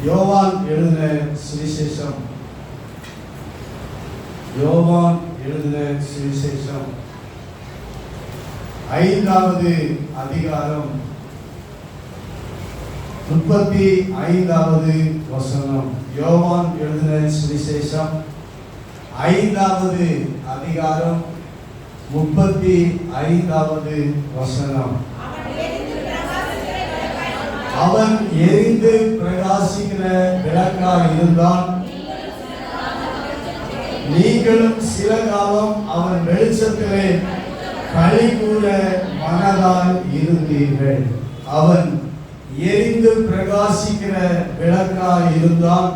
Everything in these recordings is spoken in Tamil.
யோவான் எழுதின சுவிசேஷம் யோவான் எழுதின சுவிசேஷம் 5வது அதிகாரம் 35வது வசனம். யோவான் எழுதின சுவிசேஷம் 5வது அதிகாரம் 35வது வசனம். அவன் எரிந்து பிரகாசிக்கிற விளக்காய் இருந்தான். நீங்களும் சில காலம் அவன் வெளிச்சத்திலே களி கூற மனதாய் இருந்தீர்கள். அவன் எரிந்து பிரகாசிக்கிற விளக்காய் இருந்தான்.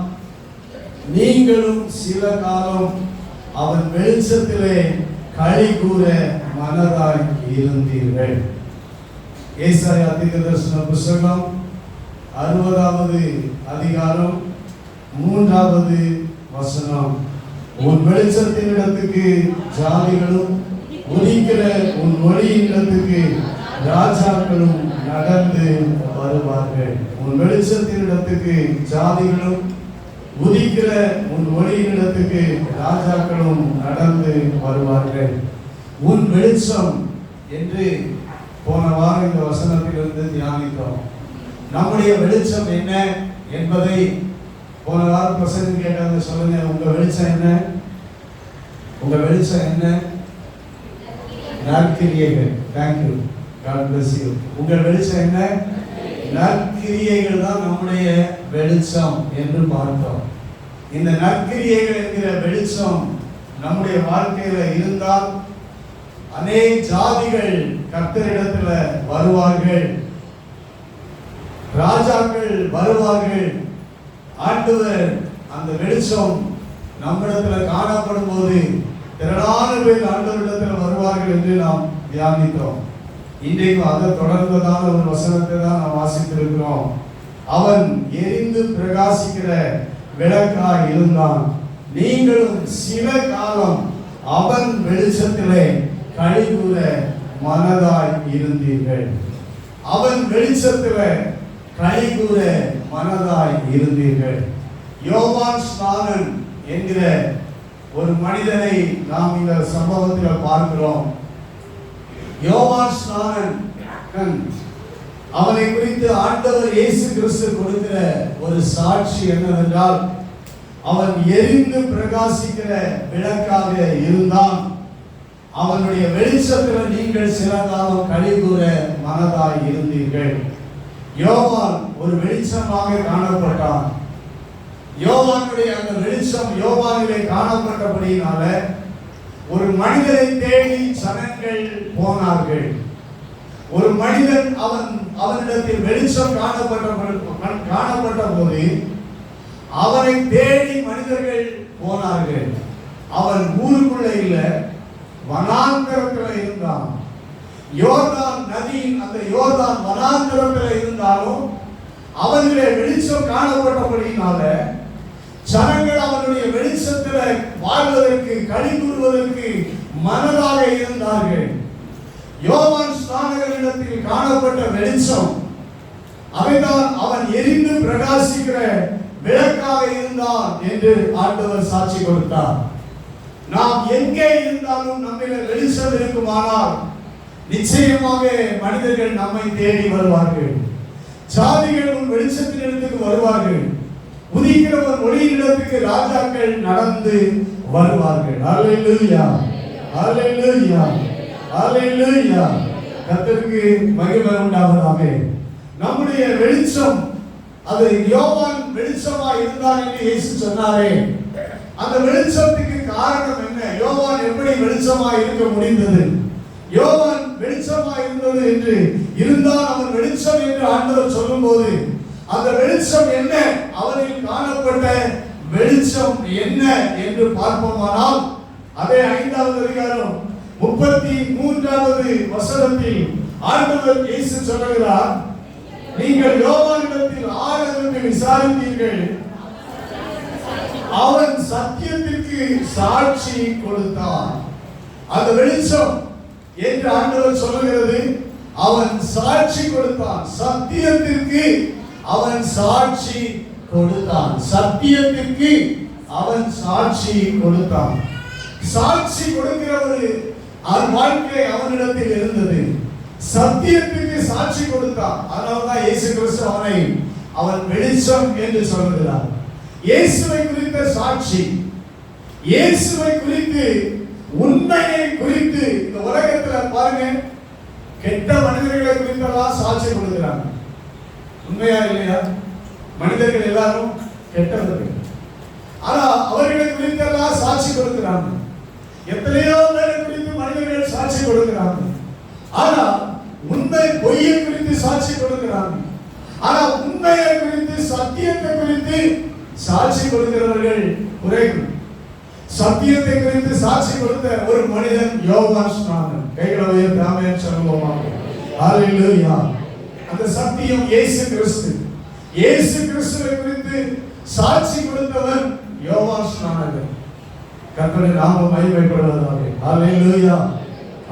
நீங்களும் சில காலம் அவன் வெளிச்சத்திலே களி கூற மனதாய் இருந்தீர்கள். ஏசாயா தீர்க்கதரிசன புத்தகம் 60வது அதிகாரம் 3வது வசனம். உன் வெளிச்சத்தின் இடத்துக்கு ஜாதிகளும் உதிக்கிற உன் ஒளியின் இடத்துக்கு ராஜாக்களும் நடந்து வருவார்கள். உன் வெளிச்சத்தின் இடத்துக்கு ஜாதிகளும் உதிக்கிற உன் ஒளியின் இடத்துக்கு ராஜாக்களும் நடந்து வருவார்கள். உன் வெளிச்சம் என்று போன வாரம் இந்த வசனத்திலிருந்து தியானித்தோம். நம்முடைய வெளிச்சம் என்ன என்பதை போன வாரம் பிரசங்கம் கேட்டாங்க. சொல்லுங்க, உங்க வெளிச்சம் என்ன? உங்க வெளிச்சம் என்ன? நற்கிரியைகள். Thank you, God bless you. உங்கள் வெளிச்சம் என்ன? நற்கிரியைகள் தான் நம்முடைய வெளிச்சம் என்று பார்த்தோம். இந்த நற்கிரியைகள் என்கிற வெளிச்சம் நம்முடைய வாழ்க்கையில இருந்தால் அநேக ஜாதிகள் கர்த்தரிடத்துல வருவார்கள், ராஜாக்கள் வருவார்கள். ஆண்டவர் அந்த வெளிச்சம் நம்மிடத்துல காணப்படும் போது திரளான பேர் ஆண்டவரிடத்துல வருவார்கள் என்று நாம் தியானித்தோம். இன்றைக்கு அதை தொடர்ந்ததான ஒரு வசனத்தை தான் நாம் வாசித்திருக்கிறோம். அவன் எரிந்து பிரகாசிக்கிற விளக்காய் இருந்தான். நீங்களும் சில காலம் அவன் வெளிச்சத்திலே களி கூற மனதாய் இருந்தீர்கள். அவன் வெளிச்சத்திலே களி கூற மனதாய் இருந்தீர்கள். யோவான் ஸ்நானன் என்கிற ஒரு மனிதனை நாம் இந்த சம்பவத்தில் பார்க்கிறோம். யோவான் ஸ்நானன் அவனை குறித்து ஆண்டவர் இயேசு கிறிஸ்து கொடுக்கிற ஒரு சாட்சி என்னவென்றால், அவன் எரிந்து பிரகாசிக்கிற விளக்காக இருந்தான். அவனுடைய வெளிச்சத்தில் நீங்கள் சில காலம் களி கூற மனதாய் இருந்தீர்கள். யோவான் ஒரு வெளிச்சமாக காணப்பட்டான். யோவானுடைய அந்த வெளிச்சம் யோவானிலே காணப்பட்டபடியினால ஒரு மனிதரை தேடி ஜனங்கள் போனார்கள். ஒரு மனிதன் அவனிடத்தில் வெளிச்சம் காணப்பட்ட போது அவனை தேடி மனிதர்கள் போனார்கள். அவன் ஊருக்குள்ள இல்ல, வனாந்தரத்தில் இருந்தான். யோர்தான் நதியின் அந்த யோர்தான் வனாந்தரத்தில் இருந்தாலும் அவனுடைய வெளிச்சம் காணப்பட்டபடியினால ஜனங்கள் அவனுடைய வெளிச்சத்தில் வாழ்வதற்கு களி கூறுவதற்கு மனதாக இருந்தார்கள். யோவான் ஸ்நானகரிடத்தில் காணப்பட்ட வெளிச்சம் அவைதான் அவன் எரிந்து பிரகாசிக்கிற விளக்காக இருந்தான் என்று ஆண்டவர் சாட்சி கொடுத்தார். நாம் எங்கே இருந்தாலும் நம்மில வெளிச்சம் இருக்குமானால் நிச்சயமாக மனிதர்கள் நம்மை தேடி வருவார்கள். ஜாதிகள் வெளிச்சத்தின் இடத்துக்கு வருவார்கள். உதிக்கிறவர் ஒளியின் இடத்துக்கு ராஜாக்கள் நடந்து வருவார்கள். அல்லேலூயா, அல்லேலூயா, அல்லேலூயா. கர்த்தருக்கு மகிமை உண்டாவதாக. நம்முடைய வெளிச்சம் அது யோவான் வெளிச்சமா இருந்தான் என்று இயேசு சொன்னாரே, அந்த வெளிச்சத்துக்கு காரணம் என்ன? யோவான் எப்படி வெளிச்சமா இருக்க முடிந்தது? யோவான் வெளிச்சமா இருந்தது என்று இருந்தால் அவன் வெளிச்சம் என்று ஆண்டவர் சொல்லும் போது அந்த வெளிச்சம் என்ன, அவனில் காணப்பட்ட வெளிச்சம் என்ன என்று பார்ப்போமானால், அதே 5வது அதிகாரம் 33வது வசனத்தில் ஆண்டவர் இயேசு சொல்லுகிறார், நீங்கள் யோவானிடத்தில் ஆழத்திற்கு விசாரித்தீர்கள், அவன் சத்தியத்திற்கு சாட்சி கொடுத்தான். அந்த வெளிச்சம் என்று ஆண்டவர் சொல்லுகிறது, அவன் சாட்சி கொடுத்தான். சத்தியத்திற்கு அவன் சாட்சி கொடுத்தான். சத்தியத்திற்கு அவன் சாட்சி கொடுத்தான். சாட்சி கொடுக்கிறவர் அவன் வாழ்க்கை அவனிடத்தில் இருந்தது. சத்தியத்திற்கு சாட்சி கொடுத்தான். அதனால்தான் இயேசு கிறிஸ்து அவன் வெளிச்சம் என்று சொல்கிறார். இயேசுவை குறித்த சாட்சி, இயேசுவை குறித்து, உண்மையை குறித்து இந்த உலகத்துல பாருங்க, கெட்ட மனிதர்களை குறித்தெல்லாம் சாட்சி கொடுக்கிறாங்க. உண்மையா இல்லையா? மனிதர்கள் எல்லாரும் கெட்டவர்கள். ஆனா அவர்களை குறித்தெல்லாம் சாட்சி கொடுக்கிறாங்க. எத்தனையோ பேரை குறித்து மனிதர்கள் சாட்சி கொடுக்கிறாங்க. ஆனா உண்மை பொய்யை குறித்து சாட்சி கொடுக்கிறாங்க. ஆனா உண்மையை குறித்து, சத்தியத்தை குறித்து சாட்சி கொடுக்கிறவர்கள் குறைவு. சத்தியத்தை குறித்து சாட்சி கொடுத்த ஒரு மனிதன் யோவான் ஸ்நானன். கைகளை உயர்த்தி ஆமென் சொல்லுவோமா? ஹalleluya. அந்த சத்தியம் இயேசு கிறிஸ்து. இயேசு கிறிஸ்துவை குறித்து சாட்சி கொடுத்தவர் யோவான் ஸ்நானன். கர்த்தருடைய நாமம் மகிமைப்படுவதாக. ஹalleluya,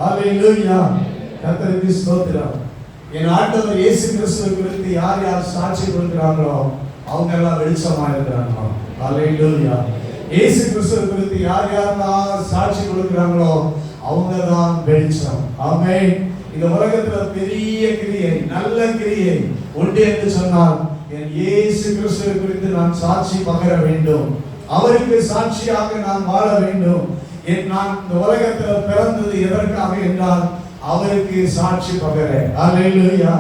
ஹalleluya. கர்த்தருக்கு ஸ்தோத்திரம். என் ஆண்டவர் இயேசு கிறிஸ்துவை குறித்து யார் யார் சாட்சி கொடுக்கிறாங்களோ அவங்க எல்லாம் வெளிச்சமா இருக்கிறாங்க. ஹalleluya. இயேசு கிறிஸ்துவை குறித்து யார் யாரெல்லாம் சாட்சி கொடுக்கிறாங்களோ அவங்க தான் வெளிச்சம். ஆமென். இந்த உலகத்துல பெரிய கிரியை, நல்ல கிரியை உண்டு என்று சொன்னால் என் இயேசு கிறிஸ்துவை குறித்து நான் சாட்சி பகர வேண்டும். அவருக்கு சாட்சியாக நான் வாழ வேண்டும். நான் இந்த உலகத்துல பிறந்தது எதற்காக என்றால் அவருக்கு சாட்சி பகர. ஹalleluya.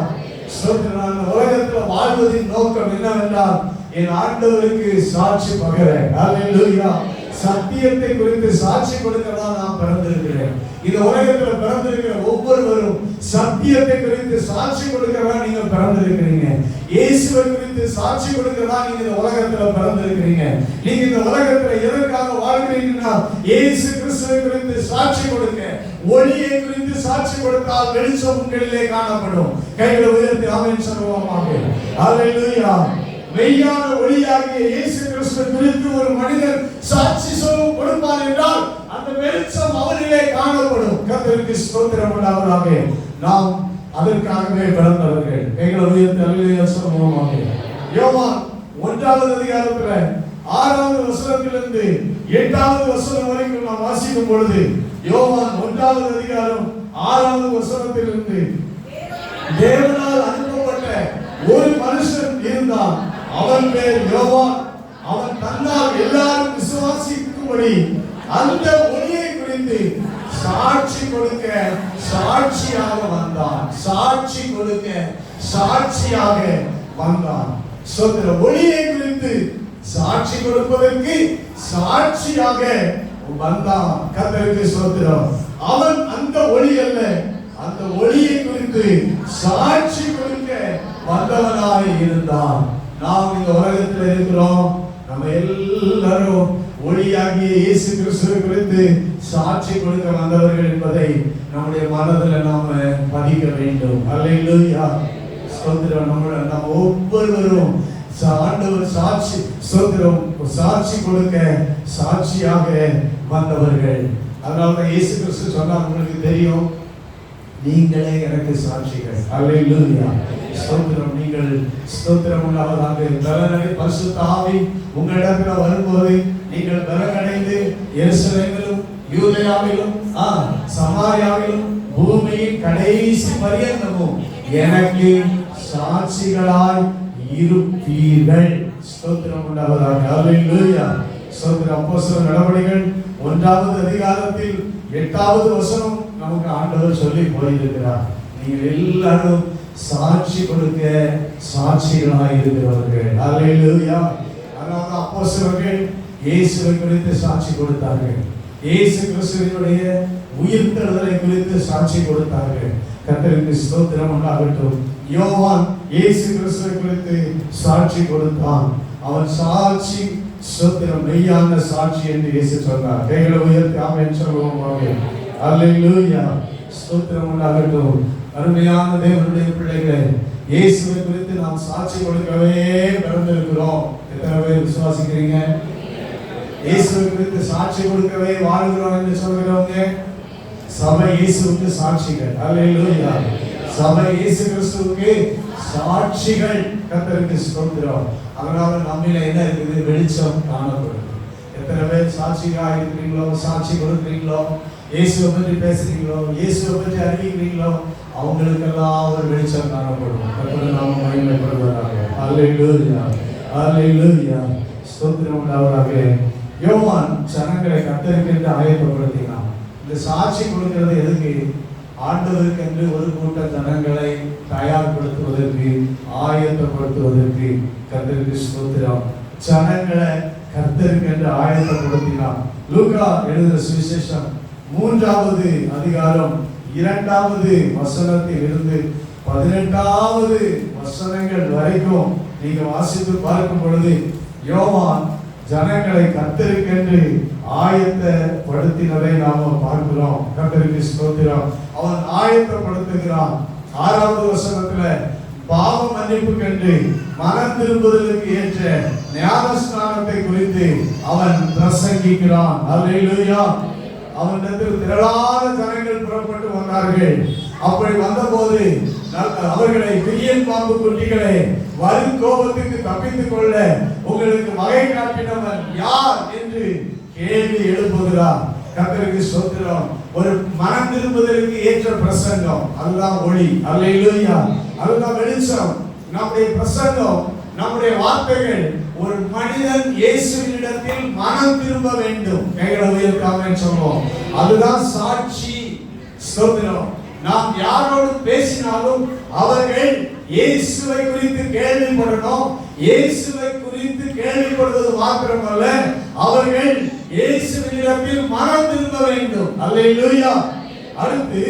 நான் உலகத்துல வாழ்வதின் நோக்கம் என்னவென்றால் என் ஆண்டவருக்கு சாட்சி பகர. ஹalleluya. சத்தியத்தை குறித்து சாட்சி கொடுக்கிறதா நான் பிறந்திருக்கிறேன். இந்த உலகத்துல பிறந்திருக்கிற ஒவ்வொருவரும் சத்தியத்தை குறித்து சாட்சி கொடுக்கிறதா நீங்க பிறந்திருக்கிறீங்க. இயேசுவை குறித்து சாட்சி கொடுக்கிறதா நீங்க இந்த உலகத்துல பிறந்திருக்கிறீங்க. நீங்க இந்த உலகத்துல எதற்காக வாழ்கிறீங்கன்னா இயேசு கிறிஸ்துவை குறித்து சாட்சி கொடுங்க. ஒளியை குறித்து சாட்சி கொடுத்தால் வெளிச்சம் உங்களிலே காணப்படும். கைகளை உயர்த்தி ஆமென் சொல்லுவோமாக. ஹalleluya. மெய்யான ஒளியாகிய இயேசு கிறிஸ்து குறித்து ஒரு மனிதன் சாட்சி கொடுப்பான் என்றால் அந்த வெளிச்சம் அவரிலே காணப்படும். கர்த்தருக்கு ஸ்தோத்திரம் உண்டாவதாக. நாம் அதற்காகவே பிறந்தவர்கள். கைகளை உயர்த்தி அல்லேலூயா சொல்லுவோமாக. யோவான் 1வது அதிகாரத்துல 6வது வசனத்திலிருந்து 8வது வசனம் வரைக்கும் நாம் வாசிக்கும் பொழுது, யோவான் 1வது அதிகாரம் 6வது வசனத்திலிருந்து, தேவனால் அனுப்பப்பட்ட ஒரு மனுஷன் இருந்தான். அவன் பேர் யோவான். அவன் தன்னால் எல்லாரும் விசுவாசிக்கும்படி அந்த ஒளியை குறித்து சாட்சி கொடுக்க சாட்சியாக வந்தான். சாட்சி கொடுக்க சாட்சியாக வந்தான். சொல்ற ஒளியை குறித்து சாட்சி கொடுப்பதற்கு சாட்சியாக வந்தான். கர்த்தருக்கு ஸ்தோத்திரம். அவன் அந்த ஒளி அல்ல, அந்த ஒளியை குறித்து சாட்சி கொடுக்க வந்தவனாய் இருந்தான். நாம் இந்த உலகத்தில் இருக்கிறோம். நம்ம எல்லாரும் ஒளியாகிய இயேசு கிறிஸ்துவை குறித்து சாட்சி கொடுக்க வந்தவர்கள் என்பதை நம்முடைய மனதில் நாம பதிக்க வேண்டும். அல்லேலூயா. ஸ்தோத்திரம். நம்ம ஒவ்வொருவரும் ஆண்டவர் சாட்சி ஸ்தோத்திரம் சாட்சி கொடுக்க சாட்சியாக வந்தவர்கள். அதனால இயேசு கிறிஸ்து சொன்னார், உங்களுக்கு தெரியும், நீங்களே எனக்கு சாட்சிகள். அல்லேலூயா. ஸ்தோத்திரம். நீங்கள் ஸ்தோத்திரம் உள்ளவராக பலனடை பரிசுத்த ஆவி உங்களிடத்தில் வரும்போது நீங்கள் பலனடைந்து எருசலேமிலும் யூதேயாவிலும் சமாரியாவிலும் பூமியின் கடைசி பரியந்தமும் எனக்கு சாட்சிகளாய் இருப்பீர்கள். ஸ்தோத்திரம் உள்ளவராக. அல்லேலூயா. ஸ்தோத்திரம். அப்போஸ்தலர் நடவடிக்கைகள் 1வது அதிகாரத்தில் 8வது வசனம் நமக்கு ஆண்டவர் சொல்லி போயிருக்கிறார். நீங்கள் எல்லாரும் சாட்சி கொடுக்க சாட்சிகளாய் இருக்கிறவர்கள். அல்லேலூயா. அதனால அப்போஸ்தலர்கள் இயேசுவை குறித்து சாட்சி கொடுத்தார்கள். இயேசு கிறிஸ்துவினுடைய உயிர்த்தெழுதலை குறித்து சாட்சி கொடுத்தார்கள். கர்த்தருக்கு ஸ்தோத்திரம் உண்டாகட்டும். யோவான் இயேசு கிறிஸ்துவை குறித்து சாட்சி கொடுத்தான். அவன் சாட்சி ஸ்தோத்திரம் மெய்யான சாட்சி என்று இயேசு சொன்னார். கைகளை உயர்த்தி ஆமென் சொல்லுவோமாக. அல்லேலூயா. ஸ்தோத்திரம் உண்டாகட்டும். அருமையான தேவனுடைய பிள்ளைகளே, இயேசுவை குறித்து நாம் சாட்சி கொடுக்கவே பிறந்திருக்கிறோம். எத்தனை பேர் விசுவாசிக்கிறீங்க? இயேசுவை குறித்து சாட்சி கொடுக்கவே வாழ்கிறோம் என்று சொல்கிறவங்க சபை இயேசுவுக்கு சாட்சிகள். அல்லேலூயா. சபை இயேசு கிறிஸ்துவுக்கு சாட்சிகள். கர்த்தருக்கு ஸ்தோத்திரம். அதனால நம்மில என்ன இருக்குது? வெளிச்சம் காணப்படுது. எத்தனை பேர் சாட்சியா இருக்கிறீங்களோ, சாட்சி கொடுக்கிறீங்களோ, இயேசுவை பற்றி பேசுறீங்களோ, இயேசுவை பற்றி அறிவிக்கிறீங்களோ, அவங்களுக்கெல்லாம் ஒரு வெளிச்சம் காணப்படும். கர்த்தர் நாம மகிமைப்படுவதாக. அல்லேலூயா, அல்லேலூயா, ஸ்தோத்திரம் உண்டாவதாக. யோவான் ஜனங்களை கர்த்தருக்கு ஆயத்தப்படுத்தினான். இந்த சாட்சி கொடுக்கிறது எதுக்கு? ஆண்டவருக்கு என்று ஒரு கூட்ட ஜனங்களை தயார்படுத்துவதற்கு, ஆயத்தப்படுத்துவதற்கு. கர்த்தருக்கு ஸ்தோத்திரம். ஜனங்களை கர்த்தருக்கு என்று ஆயத்தப்படுத்தினான். லூக்கா எழுதின சுவிசேஷம் 3வது அதிகாரம் 2வது வசனத்தில் இருந்து 18வது வசனங்கள் வரைக்கும் நீங்க வாசித்து பார்க்கும் பொழுது யோவான் ஜனங்களை கர்த்தருக்கென்று ஆயத்தப்படுத்தினதை நாம பார்க்கிறோம். கர்த்தருக்கு ஸ்தோத்திரம். அவன் ஆயத்தப்படுத்துகிறான். 6வது வசனத்துல பாவ மன்னிப்பு கண்டு மனம் திரும்புதலுக்கு ஏற்ற ஞானஸ்நானத்தை குறித்து அவன் பிரசங்கிக்கிறான். அல்லேலூயா. அவனிடத்தில் திரளான ஜனங்கள் புறப்பட்டு வந்தார்கள். அப்படி வந்தபோது அவர்களை விரியன் பாம்பு குட்டிகளை வரும் கோபத்துக்கு தப்பித்துக் கொள்ள உங்களுக்கு வகை காட்டினவன் யார் என்று கேள்வி எழுப்புகிறார். கர்த்தருக்கு ஸ்தோத்திரம். ஒரு மனம் திரும்புதலுக்கு ஏற்ற பிரசங்கம், அதுதான் ஒளி. அல்லேலூயா. அதுதான் வெளிச்சம். நம்முடைய பிரசங்கம், நம்முடைய வார்த்தைகள் ஒரு மனிதன் இயேசுவினிடத்தில் மனம் திரும்ப வேண்டும். கைகளை உயர்த்தாம சொல்வோம். அதுதான் சாட்சி. ஸ்தோத்திரம். நாம் யாரோடு பேசினாலும் அவர்கள் இயேசுவை குறித்து கேள்விப்படணும். இயேசுவை குறித்து கேள்விப்படுவது மாத்திரமல்ல, அவர்கள் இயேசுவினிடத்தில் மனம் திரும்ப வேண்டும். அல்லேலூயா. அடுத்து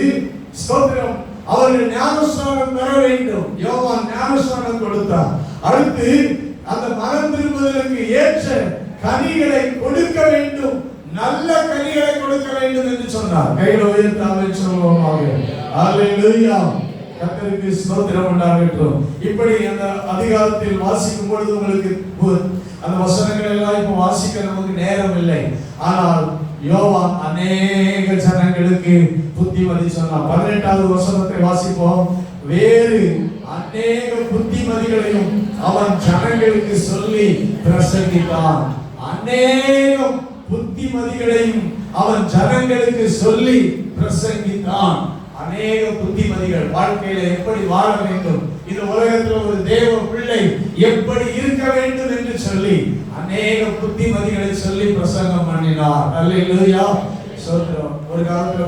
ஸ்தோத்திரம், அவர்கள் ஞானஸ்நானம் பெற வேண்டும். யோவான் ஞானஸ்நானம் கொடுத்தார். அடுத்து அந்த மனம் திரும்புவதற்கு ஏற்ற கனிகளை கொடுக்க வேண்டும், நல்ல கனிகளை கொடுக்க வேண்டும் என்று சொன்னார். கையில உயர்த்தாமல் சொல்வோமாக. அல்லேலூயா. கர்த்தருக்கு ஸ்தோத்திரம் உண்டாகட்டும். இப்படி அந்த அதிகாரத்தில் வாசிக்கும் பொழுது உங்களுக்கு அந்த வசனங்கள் எல்லாம் இப்ப வாசிக்க நமக்கு நேரம் இல்லை. ஆனால் யோவான் அநேக ஜனங்களுக்கு புத்திமதி சொன்னார். 18வது வசனத்தை வாசிப்போம். வேறு அநேக புத்திமதிகளையும் அவன் ஜனங்களுக்கு சொல்லி பிரசங்கித்தான். அநேக புத்திமதிகளையும் அவன் ஜனங்களுக்கு சொல்லி பிரசங்கித்தான். அநேக புத்திமதிகள், வாழ்க்கையில எப்படி வாழ வேண்டும், இந்த உலகத்தில் ஒரு தேவ பிள்ளை எப்படி இருக்க வேண்டும் என்று சொல்லி அநேக புத்திமதிகளை சொல்லி பிரசங்கம் பண்ணினார். அல்லேலூயா. சொல்றோம். ஒரு காலத்துல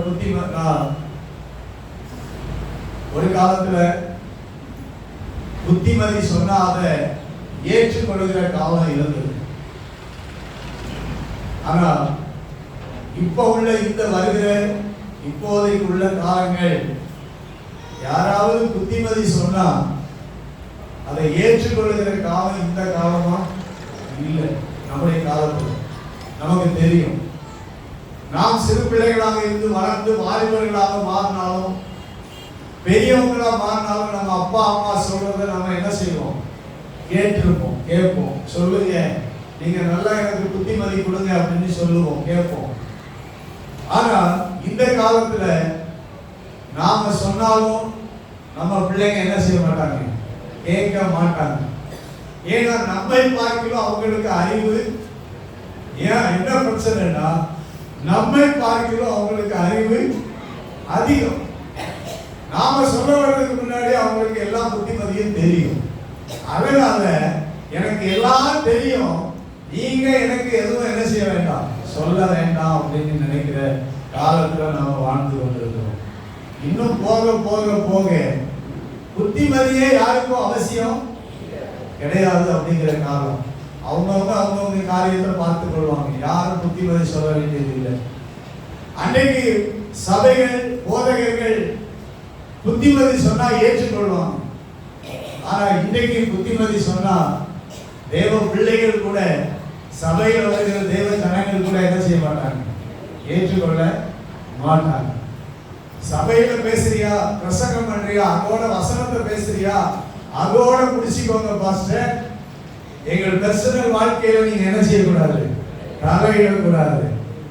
புத்திமதி சொன்னா அதை ஏற்றுக்கொள்கிற காலம் இருந்தது. ஆனா இப்ப உள்ள இந்த வருகிற இப்போதைக்கு உள்ள காலங்கள், யாராவது புத்திமதி சொன்னா அதை ஏற்றுக்கொள்கிற காலம் இந்த காலமா இல்லை. நம்முடைய காலத்தில் நமக்கு தெரியும். நாம் சிறு பிள்ளைகளாக இருந்து வளர்ந்து வாலிபர்களாக மாறினாலும், பெரியவங்களா மாறினாலும், நம்ம அப்பா அம்மா சொல்றதை நம்ம என்ன செய்வோம்? கேட்டிருப்போம், கேட்போம். சொல்லுங்க, நீங்க நல்லா எனக்கு புத்திமதி கொடுங்க அப்படின்னு சொல்லுவோம், கேட்போம். ஆனா இந்த காலத்துல நாம சொன்னாலும் நம்ம பிள்ளைங்க என்ன செய்ய மாட்டாங்க? கேட்க மாட்டாங்க. ஏன்னா நம்மை பார்க்கலாம் அவங்களுக்கு அறிவு. ஏன் என்ன பிரச்சனைனா, நம்மை பார்க்கலாம் அவங்களுக்கு அறிவு அதிகம். நாம சொல்ல வர்றதுக்கு முன்னாடி அவங்களுக்கு எல்லா புத்திமதியும் தெரியும். அதனால எனக்கு எல்லாம் தெரியும், நீங்க எனக்கு எதுவும் என்ன செய்ய வேண்டாம், சொல்ல வேண்டாம் அப்படின்னு நினைக்கிற காலத்துல நாம வாழ்ந்து கொண்டிருக்கிறோம். இன்னும் போக போக போக புத்திமதியே யாருக்கும் அவசியம் கிடையாது அப்படிங்கிற காலம். அவங்கவுங்க காரியத்தை பார்த்துக் கொள்வாங்க. யாரும் புத்திமதி சொல்ல வேண்டியது இல்லை. அன்றைக்கு சபைகள், போதகர்கள் புத்திமதி சொன்னா ஏற்றுக்கொள்வாங்க. ஆனா இன்றைக்கு புத்திமதி சொன்னா தேவ பிள்ளைகள் கூட, சபையில் வருகிற தேவ ஜனங்கள் கூட என்ன செய்ய மாட்டாங்க? ஏற்றுக்கொள்ள மாட்டாங்க. சபையில பேசுறியா, பிரசங்கம் பண்றியா, அதோட வசனத்தை பேசுறியா, அதோட முடிச்சுக்கோங்க பாஸ்டர். எங்கள் பர்சனல் வாழ்க்கையில நீங்க என்ன செய்யக்கூடாது? தலையிடக்கூடாது.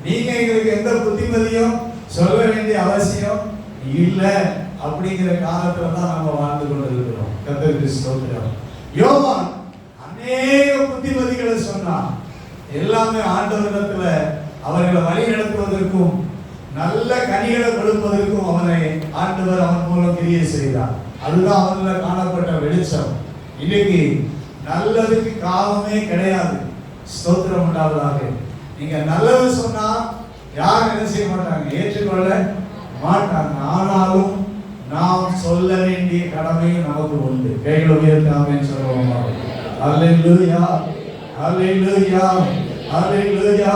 நீங்க எங்களுக்கு எந்த புத்திமதியும் சொல்ல வேண்டிய அவசியம் இல்லை. அப்படிங்கிற காலத்துல தான் நம்ம வாழ்ந்து கொண்டிருக்கிறோம். கர்த்தருக்கு ஸ்தோத்திரம். யோவான் அநேக புத்திமதிகளை சொன்னான். எல்லாமே ஆண்டவரிடத்துல அவர்களை வழி நடத்துவதற்கும் நல்ல கனிகளை கொடுப்பதற்கும் அவனை ஆண்டவர் அவன் மூலம் கிரியை செய்தார். அதுதான் அவன்ல காணப்பட்ட வெளிச்சம். இன்னைக்கு நல்லதுக்கு காலமே கிடையாது. ஸ்தோத்திரம் உண்டாவதாக. நீங்க நல்லது சொன்னா யாரும் என்ன செய்ய மாட்டாங்க, ஏற்றுக்கொள்ள மாட்டாங்க. ஆனாலும் நாம் சொல்ல வேண்டிய கடமையும் நமக்கு உண்டு. கைகளை உயர்த்தி ஆமென் சொல்லுவோம். அல்லேலூயா, அல்லேலூயா, அல்லேலூயா.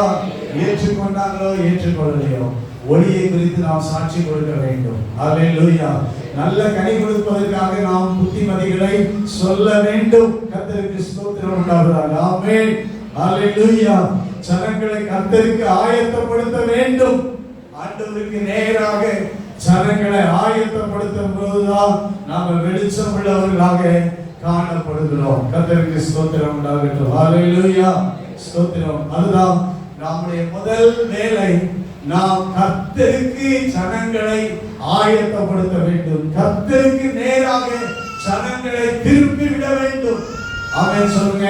ஏற்றுக்கொண்டாங்களோ ஏற்றுக்கொள்ளலையோ ஒளியை குறித்து நாம் சாட்சி கொடுக்க வேண்டும். அல்லேலூயா. நல்ல கனி கொடுப்பதற்காக நாம் புத்திமதிகளை சொல்ல வேண்டும். கர்த்தருக்கு ஸ்தோத்திரம் உண்டாவதாக. ஆமென். அல்லேலூயா. ஜனங்களை கர்த்தருக்கு ஆயத்தப்படுத்த வேண்டும். ஆண்டவருக்கு நேராக ஜனங்களை ஆயத்தப்படுத்தும் போதுதான் நாம் வெளிச்சம் உள்ளவர்களாக காணப்படுகிறோம். கர்த்தருக்கு ஸ்தோத்திரம் உண்டாகட்டும். அல்லேலூயா. ஸ்தோத்திரம். அதுதான் நம்முடைய முதல் வேலை. நாம் கர்த்தருக்கு ஜனங்களை ஆயத்தப்படுத்த வேண்டும். கர்த்தருக்கு நேராக ஜனங்களை திருப்பி விட வேண்டும். ஆமென் சொல்லுங்க.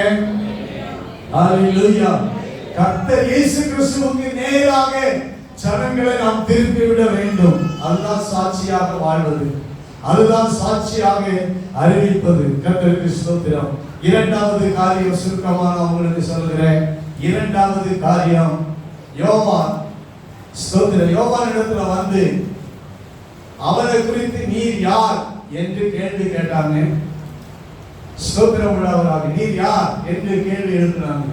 அல்லேலூயா. கர்த்தர் இயேசு கிறிஸ்துவுக்கு நேராக ஜனங்களை நாம் திருப்பி விட வேண்டும். அதுதான் சாட்சியாக வாழ்வது, அதுதான் சாட்சியாக அறிவிப்பது. கர்த்தருக்கு ஸ்தோத்திரம். இரண்டாவது காரியம் சுருக்கமாக உங்களுக்கு சொல்கிறேன். இரண்டாவது காரியம், யோவான் ஸ்தோத்திரம் யோவான் இடத்துல வந்து அவரை குறித்து நீர் யார் என்று கேள்வி கேட்டாங்க. ஸ்தோத்திரம் உள்ளவராக நீர் யார் என்று கேள்வி எழுப்பினாங்க.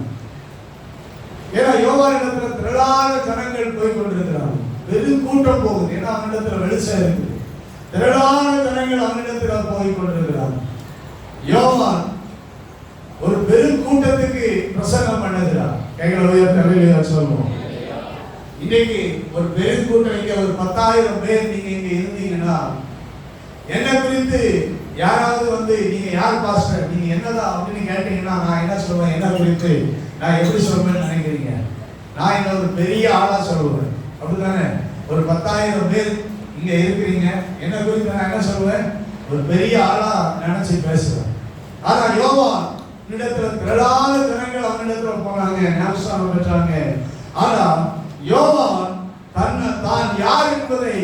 ஏன்னா யோவான் இடத்துல திரளான ஜனங்கள் போய் கொண்டிருக்கிறாங்க. பெரும் கூட்டம் போகுது. ஏன்னா அவனிடத்துல வெளிச்சம் இருக்குது. திரளான ஜனங்கள் அவனிடத்துல போய் கொண்டிருக்கிறாங்க. யோவான் ஒரு பெரும் கூட்டத்துக்கு பிரசங்கம் பண்ணுகிறார். கைகளை உயர்த்த சொல்லுவோம். இன்னைக்கு ஒரு பெரும் கூட்டம், இங்க ஒரு 10,000 பேர் நீங்க இங்க இருந்தீங்கன்னா என்ன குறித்து யாராவது வந்து நீங்க யார் பாஸ்டர், நீங்க என்னதான் அப்படின்னு கேட்டீங்கன்னா நான் என்ன சொல்லுவேன், என்ன குறித்து நான் எப்படி சொல்வேன்னு நினைக்கிறீங்க? நான் என்ன ஒரு பெரிய ஆளா சொல்லுவேன், அப்படித்தானே? ஒரு 10,000 பேர் இங்க இருக்கிறீங்க, என்ன குறித்து நான் என்ன சொல்லுவேன், ஒரு பெரிய ஆளா நினைச்சு பேசுவேன். ஆனா யோவான் இடத்துல திரளான ஜனங்கள் அவனிடத்துல போனாங்க, ஞானஸ்நானம் பெற்றாங்க. ஆனா யோவான் தான் யார் என்பதை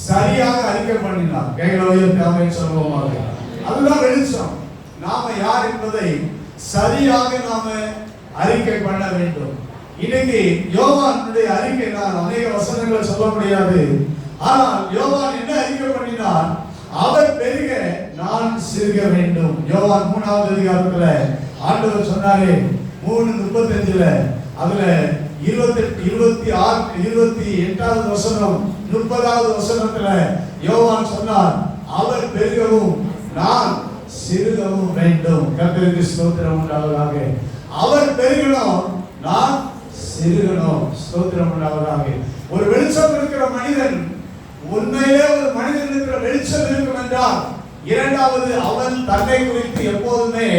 சரியாக அறிக்கை பண்ணினார். கைகளை உயர்த்தி ஆமென் சொல்லுவோமாக. அதுதான் வெளிச்சம். நாம யார் என்பதை சரியாக நாம அறிக்கை பண்ண வேண்டும். இன்னைக்கு யோவானுடைய அறிக்கை நான் அநேக வசனங்களை சொல்ல முடியாது. ஆனால் யோவான் என்ன அறிக்கை பண்ணினார்? அவர் பெருக நான் சிறுக வேண்டும். யோவான் 3வது அதிகாரத்துல ஆண்டவர் சொன்னாரே 3:35 அதுல 28வது வசனம் 30வது வசனத்துல யோவான் சொன்னார், அவர் பெருகவும் நான் சிறுகவும் வேண்டும். கர்த்தருக்கு ஸ்தோத்திரம் உண்டாவதாக. அவர் பெருகணும், நான் சிறுகணும். ஸ்தோத்திரம் உண்டாவதாக. ஒரு வெளிச்சம் இருக்கிற மனிதன், உண்மையிலே ஒரு மனிதன் இருக்கிற வெளிச்சம் இருக்கும் என்றால், இரண்டாவது அவன் தன்னை குறித்து எப்போதுமே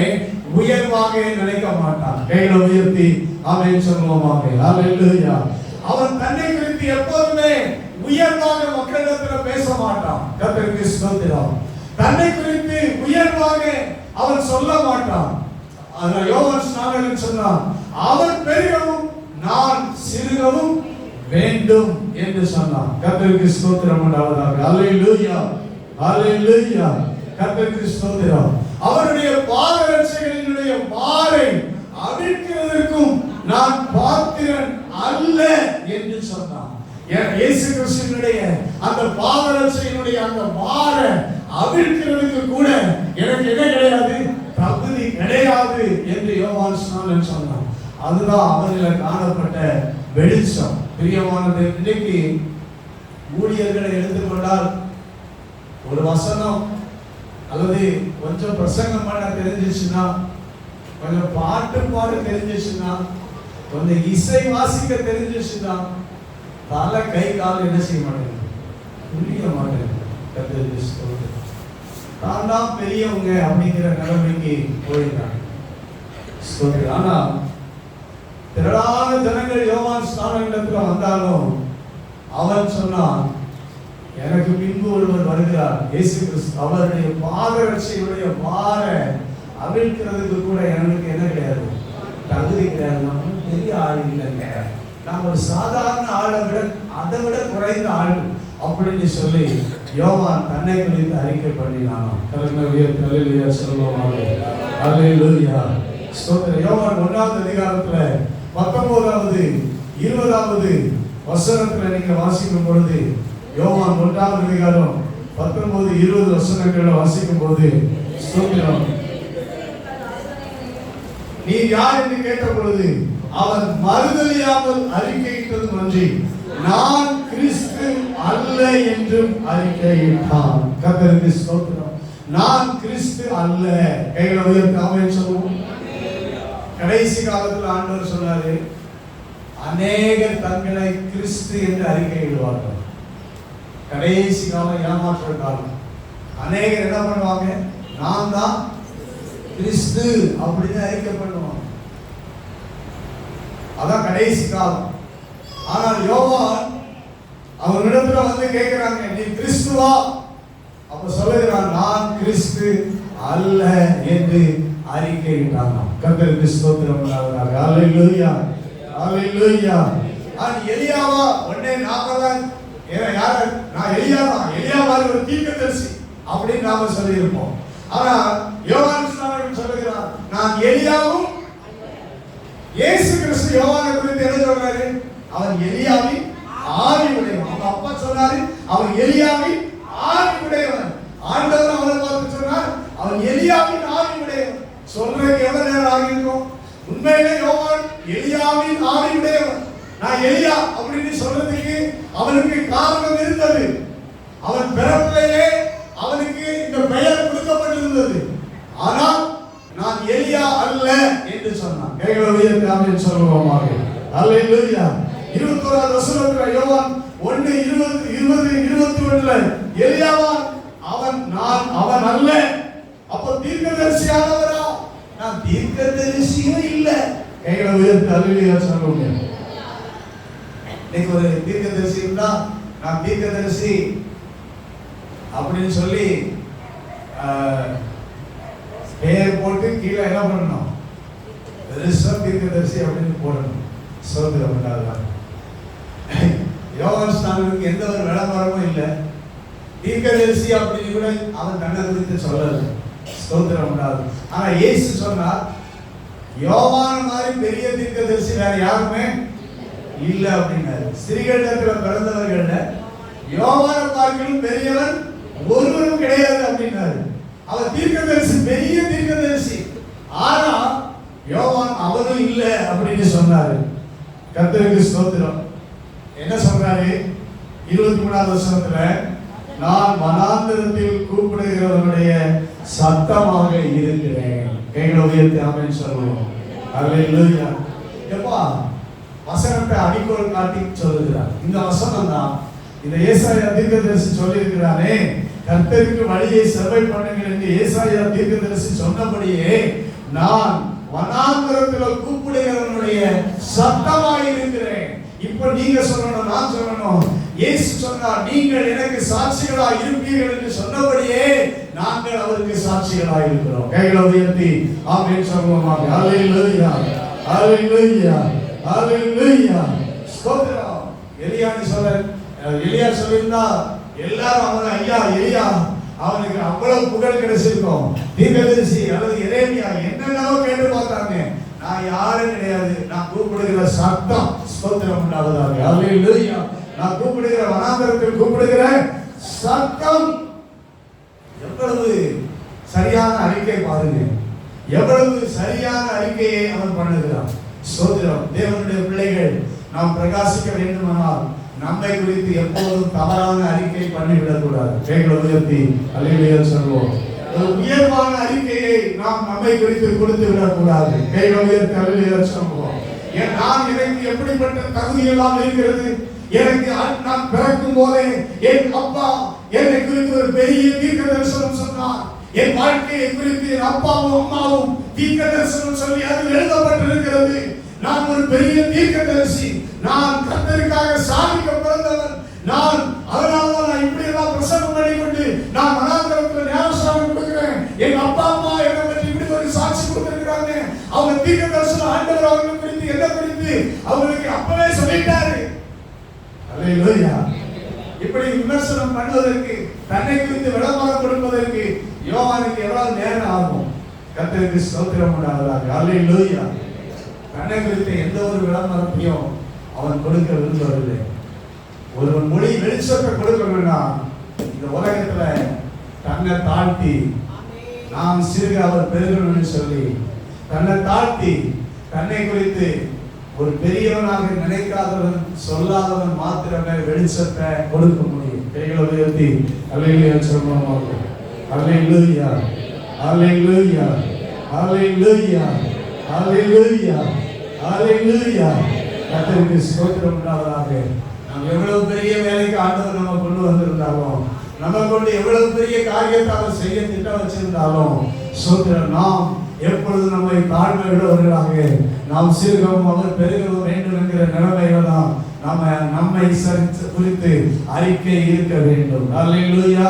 உயர்வாக நினைக்க மாட்டான். கைகளை உயர்த்தி ஆமென் சொல்லுவோமாக. அல்லேலூயா. அவன் தன்னை குறித்து எப்போதுமே உயர்வாக மக்களிடத்தில் பேச மாட்டான். கர்த்தருக்கு ஸ்தோத்திரம். தன்னை குறித்து உயர்வாக அவன் சொல்ல மாட்டான். அதனால யோவான் ஸ்நானகன் சொன்னான், அவர் பெருகவும் நான் சிறுகவும் வேண்டும் என்று சொன்னான். கர்த்தருக்கு ஸ்தோத்திரம் உண்டாவதாக. அல்லேலூயா, அல்லேலூயா. கர்த்தருக்கு ஸ்தோத்திரம். அவருடைய பாதரட்சைகளினுடைய மாறை அவிழ்க்கிறதற்கும் நான் பாத்திரன் அல்ல என்று சொன்னான். இயேசு கிறிஸ்துவினுடைய அந்த பாதரட்சையினுடைய அந்த மாறை அவிழ்க்கிறதுக்கு கூட எனக்கு என்ன கிடையாது, தகுதி கிடையாது என்று யோவான் ஸ்நானகன் சொன்னான். அதுதான் அவரில் காணப்பட்ட வெளிச்சம். பிரியமானது, இன்னைக்கு ஊழியர்களை எடுத்துக்கொண்டால் ஒரு வசனம் அல்லது கொஞ்சம் பிரசங்கம் பண்ண தெரிஞ்சிச்சுன்னா, கொஞ்சம் பாட்டு பாட தெரிஞ்சிச்சுன்னா, கொஞ்சம் இசை வாசிக்க தெரிஞ்சிச்சுன்னா, தல கை கால் என்ன செய்ய மாட்டேங்குது, புரிய மாட்டேங்குது. தான் தான் பெரியவங்க அப்படிங்கிற நிலைமைக்கு போயிருக்காங்க. ஆனா திரளான ஜனங்கள் யோவான் ஸ்நானகனிடத்துல வந்தாலும் அவன் சொன்னான், எனக்கு பின்பு ஒருவர் வருகிறார், இயேசு கிறிஸ்து. அவருடைய பாதரட்சையுடைய வார அவிழ்க்கிறதுக்கு கூட எனக்கு என்ன கிடையாது, தகுதி கிடையாது. நம்ம பெரிய ஆள் இல்லைங்க, நான் ஒரு சாதாரண ஆளை விட அதை விட குறைந்த ஆள் அப்படின்னு சொல்லி யோவான் தன்னை குறித்து அறிக்கை பண்ணினான். யோவான் 1ஆம் அதிகாரத்துல 19வது 20வது வசனத்துல நீங்க வாசிக்கும் பொழுது, யோவான் 1ஆம் அதிகாரம் 19, 20 வசனங்களை வாசிக்கும் போது, நீ யார் என்று கேட்ட பொழுது அவன் மறுதலியாமல் அறிக்கையிட்டது அன்றி நான் கிறிஸ்து அல்ல என்றும் அறிக்கையிட்டான். கர்த்தருக்கு ஸ்தோத்திரம். நான் கிறிஸ்து அல்ல. கைகளை உயர்த்தி ஆமென் சொல்லுவோம். கடைசி காலத்தில் ஆண்டவர் சொன்னாரு, அநேகர் தங்களை கிறிஸ்து என்று அறிக்கையிடுவார்கள். கடைசி காலம் ஏமாற்ற காலம். அநேகர் என்ன பண்ணுவாங்க, நான் தான் கிறிஸ்து அப்படின்னு அறிக்கை பண்ணுவாங்க. அதான் கடைசி காலம். ஆனால் யோவான் அவரிடத்துல வந்து கேட்கிறாங்க, நீ கிறிஸ்துவா? அப்ப சொல்லுகிறான், நான் கிறிஸ்து அல்ல என்று அறிக்கையிட்டாங்க. கர்த்தருக்கு ஸ்தோத்திரம் உண்டாவதாக. அல்லேலூயா, அல்லேலூயா. எலியாவா? உடனே நான் எலியாவா ஒரு தீர்க்கதரிசி அப்படின்னு நாம சொல்லியிருப்போம். ஆனா யோவான் ஸ்நானகன் சொல்லுகிறார், நான் எலியாவும். இயேசு கிறிஸ்து யோவானை குறித்து என்ன சொல்றாரு? அவன் எலியாவின் ஆவி உடையவன். அவங்க அப்பா சொன்னாரு, அவன் எலியாவின் ஆவி உடையவன். ஆண்டவர் அவனை பார்த்து சொன்னார், அவன் எலியாவின் ஆவி உடையவன். சொல்றதுக்கு எவ்வளவு நேரம் ஆகியிருக்கும்? உண்மையிலே யோவான் எலியாவின் ஆவி உடையவன். நான் எலியா அப்படின்னு சொல்றதுக்கு அவனுக்கு காரணம் இருந்தது. அவன் பிறப்பிலேயே அவனுக்கு இந்த பெயர் கொடுக்கப்பட்டிருந்தது. ஆனால் நான் எலியா அல்ல என்று சொன்னான். கைகளை உயர்த்தி ஆமென் சொல்லுவோமாக. அல்லேலூயா. 21வது வசனத்துல யோவான் 1:20-21 எலியாவான் அவன் அல்ல. அப்ப தீர்க்கதரிசியானவரா? நான் தீர்க்கதரிசியும் இல்ல. கைகளை உயர்த்தி அல்லேலூயா சொல்லுங்க. இன்னைக்கு ஒரு தீர்க்கதரிசி இருந்தா நான் தீர்க்கதரிசி அப்படின்னு சொல்லி பெயர் போட்டு கீழே என்ன பண்ணணும், தீர்க்கதரிசி அப்படின்னு போடணும். சோதரம் உண்டாதான். யோவான் ஸ்நானனுக்கு எந்த ஒரு விளம்பரமும் இல்லை. தீர்க்கதரிசி அப்படின்னு கூட அவன் தன்னை குறித்து சொல்லல. ஸ்தோத்திரம் உண்டாது. ஆனா இயேசு சொன்னார், யோவான மாதிரி பெரிய தீர்க்கதரிசி வேற யாருமே இல்ல அப்படின்னாரு. ஸ்திரீகளிடத்துல பிறந்தவர்கள யோவான பார்க்கலும் பெரியவன் ஒருவரும் கிடையாது அப்படின்னாரு. அவர் தீர்க்கதரிசி, பெரிய தீர்க்கதரிசி. ஆனா யோவான் அவனும் இல்ல அப்படின்னு சொன்னாரு. கர்த்தருக்கு ஸ்தோத்திரம். என்ன சொல்றாரு 23வது வசனத்துல, நான் வனாந்தரத்தில் கூப்பிடுகிறவனுடைய சத்தமாக இருக்கிறேன். கைகளை உயர்த்தி ஆமென் சொல்லுவோம். அல்லேலூயா. எப்பா வசனத்தை அடிக்கோள் காட்டி சொல்லுகிறார். இந்த வசனம் தான் இந்த ஏசாயா தீர்க்கதரிசி சொல்லி இருக்கிறானே, கர்த்தருக்கு வழியை செவ்வை பண்ணுங்கள் என்று ஏசாயா தீர்க்கதரிசி சொன்னபடியே நான் வனாந்தரத்தில் கூப்பிடுகிறவனுடைய சத்தமாய் இருக்கிறேன். இப்ப நீங்க சொல்லணும், நான் சொல்லணும். இயேசு சொன்னார், நீங்கள் எனக்கு சாட்சிகளாய் இருப்பீர்கள் என்று சொன்னபடியே நாங்கள் அவருக்கு சாட்சிகளாய் இருக்கிறோம். கைகளை உயர்த்தி ஆமென் சொல்லுவோமாக. அல்லேலூயா, அல்லேலூயா, அல்லேலூயா. ஸ்தோத்திரம். எலியா சொல்லியிருந்தா எல்லாரும் அவன் ஐயா எலியா, அவனுக்கு அவ்வளவு புகழ் கிடைச்சிருக்கும். தீர்க்கதரிசி அல்லது எரேமியா என்னென்னவோ கேட்டு பார்த்தாங்க. நான் யாரும் கிடையாது, நான் கூப்பிடுகிற சத்தம். ஸ்தோத்திரம் உண்டாவதாக. அல்லேலூயா. நான் கூப்பிடுகிற வனாந்தரத்தில் கூப்பிடுகிற சத்தம். எவ்வளவு சரியான அறிக்கை பாருங்க, எவ்வளவு சரியான அறிக்கையை அவன் பண்ணுகிறான். ஸ்தோத்திரம். தேவனுடைய பிள்ளைகள் நாம் பிரகாசிக்க வேண்டுமானால் நம்மை குறித்து எப்போதும் தவறான அறிக்கை பண்ணிவிடக் கூடாது. கைகளை உயர்த்தி அல்லேலூயா சொல்வோம். ஒரு உயர்வான அறிக்கையை நாம் நம்மை குறித்து கொடுத்து விடக்கூடாது. கைகளை உயர்த்தி அல்லேலூயா சொல்வோம். நான் எனக்கு எப்படிப்பட்ட தகுதி எல்லாம் இருக்கிறது, எனக்கு நான் பிறக்கும் போதே என் அப்பா என்னை குறித்து ஒரு பெரிய தீர்க்க தரிசனம் சொன்னார். என் வாழ்க்கையை குறித்து என் அப்பாவும் அம்மாவும் தீர்க்க தரிசனம் சொல்லி அது எழுதப்பட்டிருக்கிறது. நான் ஒரு பெரிய தீர்க்கதரிசி, நான் கர்த்தருக்காக சாதிக்க பிறந்தவன், நான் அதனால நான் இப்படி ஆண்டவர் அவர்களை குறித்து என்ன குறித்து அவங்களுக்கு அப்பவே சொல்லிட்டாரு. அல்லேலூயா. இப்படி விமர்சனம் பண்ணுவதற்கு, தன்னை குறித்து விளம்பரம் கொடுப்பதற்கு யோவானுக்கு எவ்வளவு நேரம் ஆகும்? கர்த்தருக்கு ஸ்தோத்திரம் உண்டாவதாக. அல்லேலூயா. தன்னை குறித்த எந்த ஒரு விளம்பரத்தையும் அவன் கொடுக்க விரும்பவில்லை. ஒருவன் மொழி வெளிச்சத்தை கொடுக்கணும்னா இந்த உலகத்துல தன்னை தாழ்த்தி, நாம் சிறுக அவர் பெருகணும்னு சொல்லி தன்னை தாழ்த்தி, தன்னை குறித்து ஒரு பெரியவனாக நினைக்காதவன், சொல்லாதவன் மாத்திரமே வெளிச்சத்தை கொடுக்க முடியும். கைகளை உயர்த்தி அல்லேலூயா சொல்லுவோம். அல்லேலூயா, அல்லேலூயா, அல்லேலூயா, அல்லேலூயா, அல்லேலூயா. கர்த்தருக்கு ஸ்தோத்திரம் உண்டாவதாக. நாம் எவ்வளவு பெரிய வேலைக்கு ஆண்டவர் நம்ம கொண்டு வந்திருந்தாலும், நம்ம கொண்டு எவ்வளவு பெரிய காரியத்தை அவர் செய்ய திட்டம் வச்சிருந்தாலும், ஸ்தோத்திரம், நாம் எப்பொழுது நம்மை தாழ்மையுள்ளவர்களாக, நாம் சிறுகவும் அவர் பெருகவும் வேண்டும் என்கிற நிலைமையில தான் நம்மை குறித்து அறிக்கை இருக்க வேண்டும். அல்லேலூயா.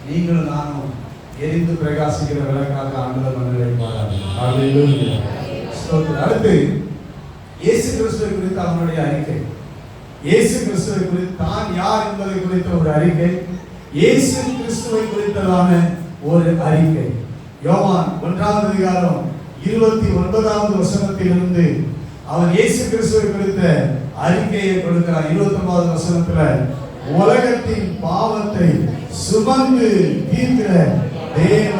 நீங்கள் நானும் எரிந்து பிரகாசிக்கிற விளக்காக ஆண்டவர் மனதில். அல்லேலூயா. அடுத்து இயேசு கிறிஸ்துவை குறித்து அவனுடைய அறிக்கை. இயேசு கிறிஸ்துவை குறித்து தான் யார் என்பதை குறித்த ஒரு அறிக்கை, இயேசு கிறிஸ்துவை குறித்ததான ஒரு அறிக்கை. யோவான் 1ஆம் அதிகாரம் 29வது வசனத்திலிருந்து அவன் இயேசு கிறிஸ்துவை குறித்த அறிக்கையை கொடுக்கிறார். 29வது வசனத்துல, உலகத்தின் பாவத்தை சுமந்து தீர்க்கிற தேவ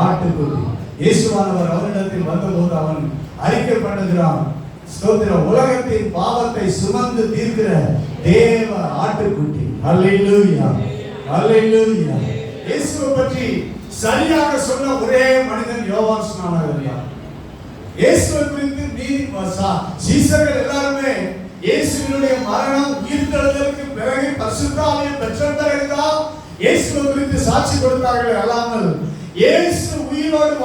ஆட்டுக்குட்டி. இயேசுவானவர் அவரிடத்தில் வந்தபோது அவன் அறிக்கை பண்ணுகிறான். ஸ்தோத்திரம், உலகத்தின் பாவத்தை சுமந்து தீர்க்கிற தேவ ஆட்டுக்குட்டி. அல்லேலூயா, அல்லேலூயா. இயேசுவை பற்றி சரியாக சொன்ன ஒரே மனிதன் யோவான் ஸ்நானகர். இயேசுவை குறித்து சீசர்கள் எல்லாருமே இயேசுவினுடைய மரணம், உயிர்த்தெழுதலுக்கு பிறகு பரிசுத்த ஆவியை பெற்ற பிறகுதான் இயேசுவை குறித்து சாட்சி கொடுத்தார்கள். அல்லாமல் இயேசு உயிரோடு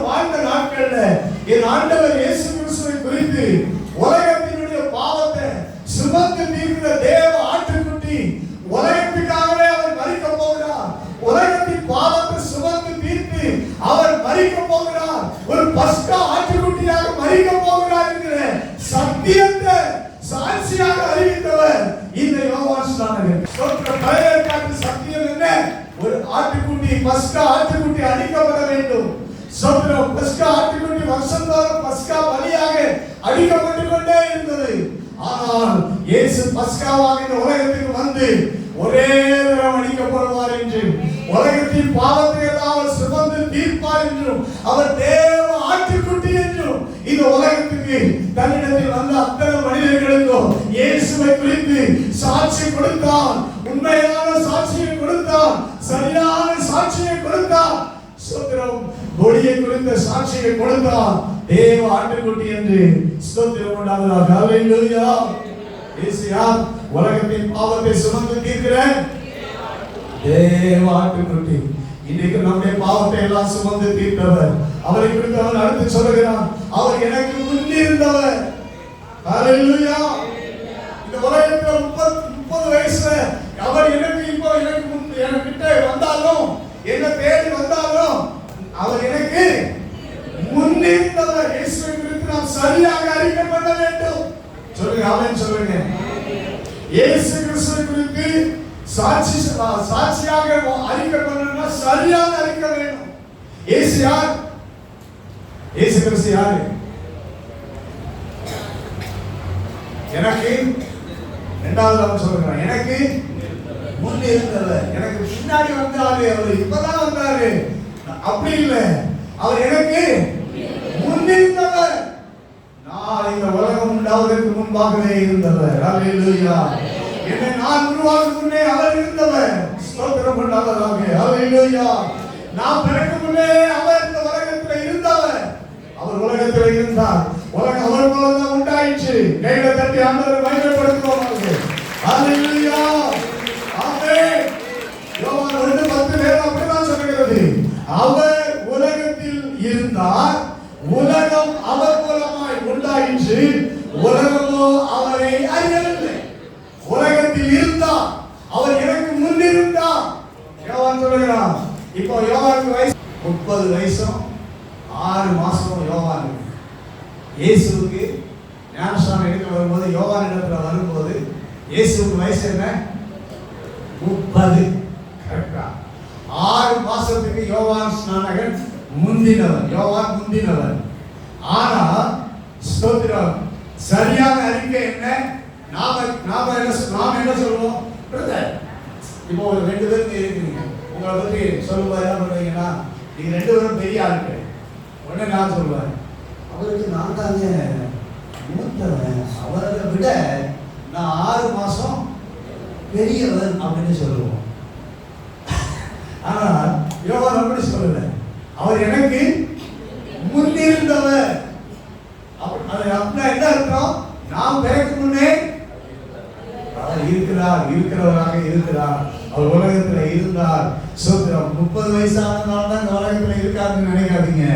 வாழ்ந்த நாட்கள்ல என் ஆண்டவர் இயேசு கிறிஸ்துவை குறித்து உலகத்தினுடைய பாவத்தை சுமந்து தீர்க்கிற தேவ ஆட்டுக்குட்டி, உலகத்துக்காகவே அவர் மரிக்க போகிறார். உலகத்தின் பாவத்தை சுமந்து தீர்த்து அவர் மரிக்க போகிறார். ஒரு பஸ்கா ஆட்டுக்குட்டியாக மரிக்க போகிறார் என்கிற சத்தியத்தை சாட்சியாக அறிவித்தவர் இந்த யோவான் ஸ்நானகர். பழைய ஏற்பாட்டு சத்தியம் என்ன? ஒரு ஆட்டுக்குட்டி, பஸ்கா ஆட்டுக்குட்டி அடிக்கப்பட வேண்டும். சோதரம், பஸ்கா ஆட்டுக்குட்டி வருஷந்தோறும் பஸ்கா பலியாக அடிக்கப்பட்டு கொண்டே இருந்தது. ஆனால் இயேசு பஸ்காவாக இந்த உலகத்துக்கு வந்து ஒரே நேரம் அடிக்கப்படுவார் என்றும், உலகத்தின் பாவத்தை எல்லாம் அவர் சுமந்து தீர்ப்பார் என்றும், அவர் தேவ ஆட்டுக்குட்டி என்றும் இந்த உலகத்துக்கு தன்னிடத்தில் வந்த அத்தனை மனிதர்களுக்கும் இயேசுவை குறித்து சாட்சி கொடுத்தான். உண்மையான சாட்சியை கொடுத்தான், சரியான சாட்சியை கொடுத்தான். ஸ்தோத்திரம், கொடியை குறித்த சாட்சியை கொடுத்தான். தேவ ஆட்டுக்குட்டி என்று ஸ்தோத்திரம் உண்டாவதாக. அல்லேலூயா. இயேசு யார்? உலகத்தின் பாவத்தை சுமந்து தீர்க்கிற தேவ ஆட்டுக்குட்டி. இன்றைக்கு நம்முடைய பாவத்தை எல்லாம் சுமந்து தீர்த்தவர். அவரை குறித்து அவன் அடுத்து சொல்லுகிறான், அவர் எனக்கு முன்னிருந்தவர். அல்லேலூயா. இந்த உலகத்துல 30 வயசுல அவர் எனக்கிட்ட வந்தாலும், என்ன தேடி வந்தாலும் அவர் எனக்கு முன்னிருந்தவர். இயேசுவை குறித்து நாம் சரியாக அறிக்கை பண்ண வேண்டும். சொல்லுங்க, ஆமென் சொல்லுங்க. இயேசு கிறிஸ்துவை குறித்து சாட்சியாக அறிக்கை பண்ணணும்னா சரியாக அறிக்கை வேணும். இயேசு யார்? இயேசு கிறிஸ்து யாரு? எனக்கு இரண்டாவது அவன் சொல்றான், எனக்கு முன் இருந்தவர், எனக்கு முன்னாடி வந்தாரு, அவர் இப்பதான் வந்தாரு, அப்படி இல்லை, அவர் எனக்கு முன்னிருந்தவர். நான் இந்த உலகம் உண்டாவதற்கு முன்பாகவே இருந்தவர். அல்லேலூயா. என்னை நான் உருவாகும் முன்னே அவர் இருந்தவர். ஸ்தோத்திரம் உண்டாவதாக. அல்லேலூயா. நான் பிறக்கும் முன்னே அவர் இந்த உலகத்தில் இருந்தவர். அவர் உலகத்தில் இருந்தார். உலகம் அவர் மூலம் உண்டாயிற்று. கைகளை தட்டி ஆண்டவரை மகிமைப்படுத்துவோம். அல்லேலூயா. ஆமென். யோவான் 1:10 அப்படிதான் சொல்கிறது. அவர் உலகத்தில் இருந்தார், உலகம் அவர் மூலமாய் உண்டாயிற்று, உலகமோ அவரை அறியவில்லை. உலகத்தில் இருந்தார், அவர் எனக்கு முன்னிருந்தார். யோவான் சொல்லுகிறார். இப்போ யோவானுக்கு வயசு 30 வயசும் 6 மாசமும் யோவானுக்கு. இயேசுவுக்கு யோவானுக்கு ஞானஸ்நானம் எடுக்க வரும்போது, யோவான் இடத்துல வரும்போது இயேசுவுக்கு வயசு என்ன? 30. கரெக்டா? 6 மாசத்துக்கு யோவான் ஸ்நானகன் முந்தினவன், யோவான் முந்தினவன். ஆனா ஸ்தோத்திரம், சரியான அறிக்கை என்ன? நாம என்ன சொல்லுவோம்? பிரதர், இப்போ ஒரு 2 பேருக்கு இருக்குங்க, உங்களை பற்றி சொல்லும்போது என்ன பண்ணுவீங்கன்னா, நீங்க 2 பேரும் பெரிய ஆட்கள். உடனே நான் சொல்லுவேன், அவருக்கு நான் தாங்க மூத்தவன், அவரை விட நான் 6 மாசம் பெரியவன் அப்படின்னு சொல்லுவோம். ஆனா யோவான் அப்படி சொல்லல, அவர் எனக்கு முன்னிருந்தவர். அப்படின்னா என்ன அர்த்தம்? நாம் பிறகு முன்னே அவர் இருக்கிறவராக இருக்கிறார். அவர் உலகத்துல இருந்தார். சோத்திரம். 30 வயசானாலும் தான் இந்த உலகத்துல இருக்காருன்னு நினைக்காதீங்க.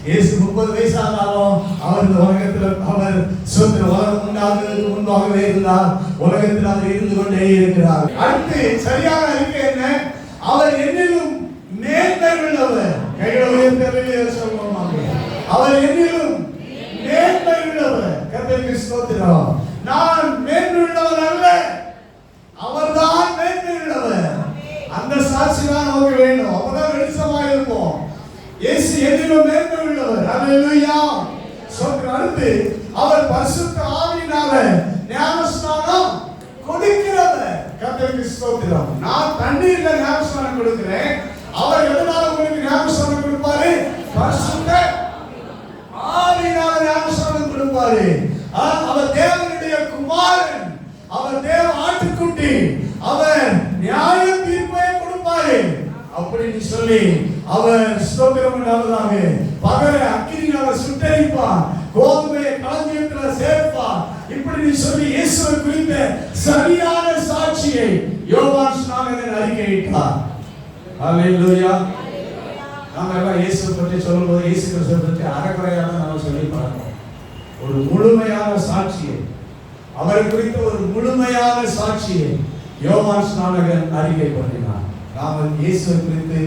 இயேசு 30 வயசானாலும் அவர் இந்த உலகத்துல, அவர் சோத்திரம், உலகம் உண்டாகுவதற்கு முன்பாகவே இருந்தார். உலகத்தில் அவர் இருந்து கொண்டே இருக்கிறார். அடுத்து சரியான அறிக்கை என்ன? அவர் என்னிலும் மேன்மை உள்ளவர். கைகளை உயர்த்தி சொல்லுவாங்க, அவர் என்னிலும் மேன்மை உள்ளவர். கர்த்தருக்கு ஸ்தோத்திரம். நான் மேன்மை உள்ளவர் அல்ல, அவர்தான் மேன்மை உள்ளவர். அந்த சாட்சி தான் நமக்கு வேண்டும். அப்பதான் வெளிச்சமா இருப்போம். இயேசு என்னிலும் மேன்மை உள்ளவர். ஹல்லேலூயா. சொல்ற அடுத்து, அவர் பரிசுத்த ஆவியினால ஞானஸ்நானம் கொடுக்கிறவர். கர்த்தருக்கு ஸ்தோத்திரம். நான் தண்ணீர்ல ஞானஸ்நானம் கொடுக்கிறேன், அவர் எதனால உங்களுக்கு ஞானஸ்நானம் கொடுப்பாரு? பரிசுத்த ஆவியினால ஞானஸ்நானம் கொடுப்பாரு. அவர் தேவனுடைய குமாரன், அவர் தேவ ஆட்டுக்குட்டி, அவர் நியாய தீர்ப்பை கொடுப்பாரு அப்படின்னு சொல்லி அவர் ஸ்தோத்திரம் உண்டாவதாக. பகலை அக்கினியால சுட்டரிப்பார், கோதுமையை களஞ்சியத்துல சேர்ப்பார். இப்படி சொல்லி இயேசுவை குறித்த சரியான சாட்சியை யோவான் ஸ்நானகன் அறிக்கையிட்டார். ஹல்லேலூயா. நாம எல்லாம் இயேசுவை பற்றி சொல்லும்போது இயேசு கிறிஸ்துவை பற்றி அறகுறையாக நம்ம சொல்லி பார்க்கிறோம். ஒரு முழுமையான சாட்சியை, அவரை குறித்த ஒரு முழுமையான சாட்சியை யோவான் ஸ்நானகன் அறிக்கை பண்ணினார். நாம இயேசுவை குறித்து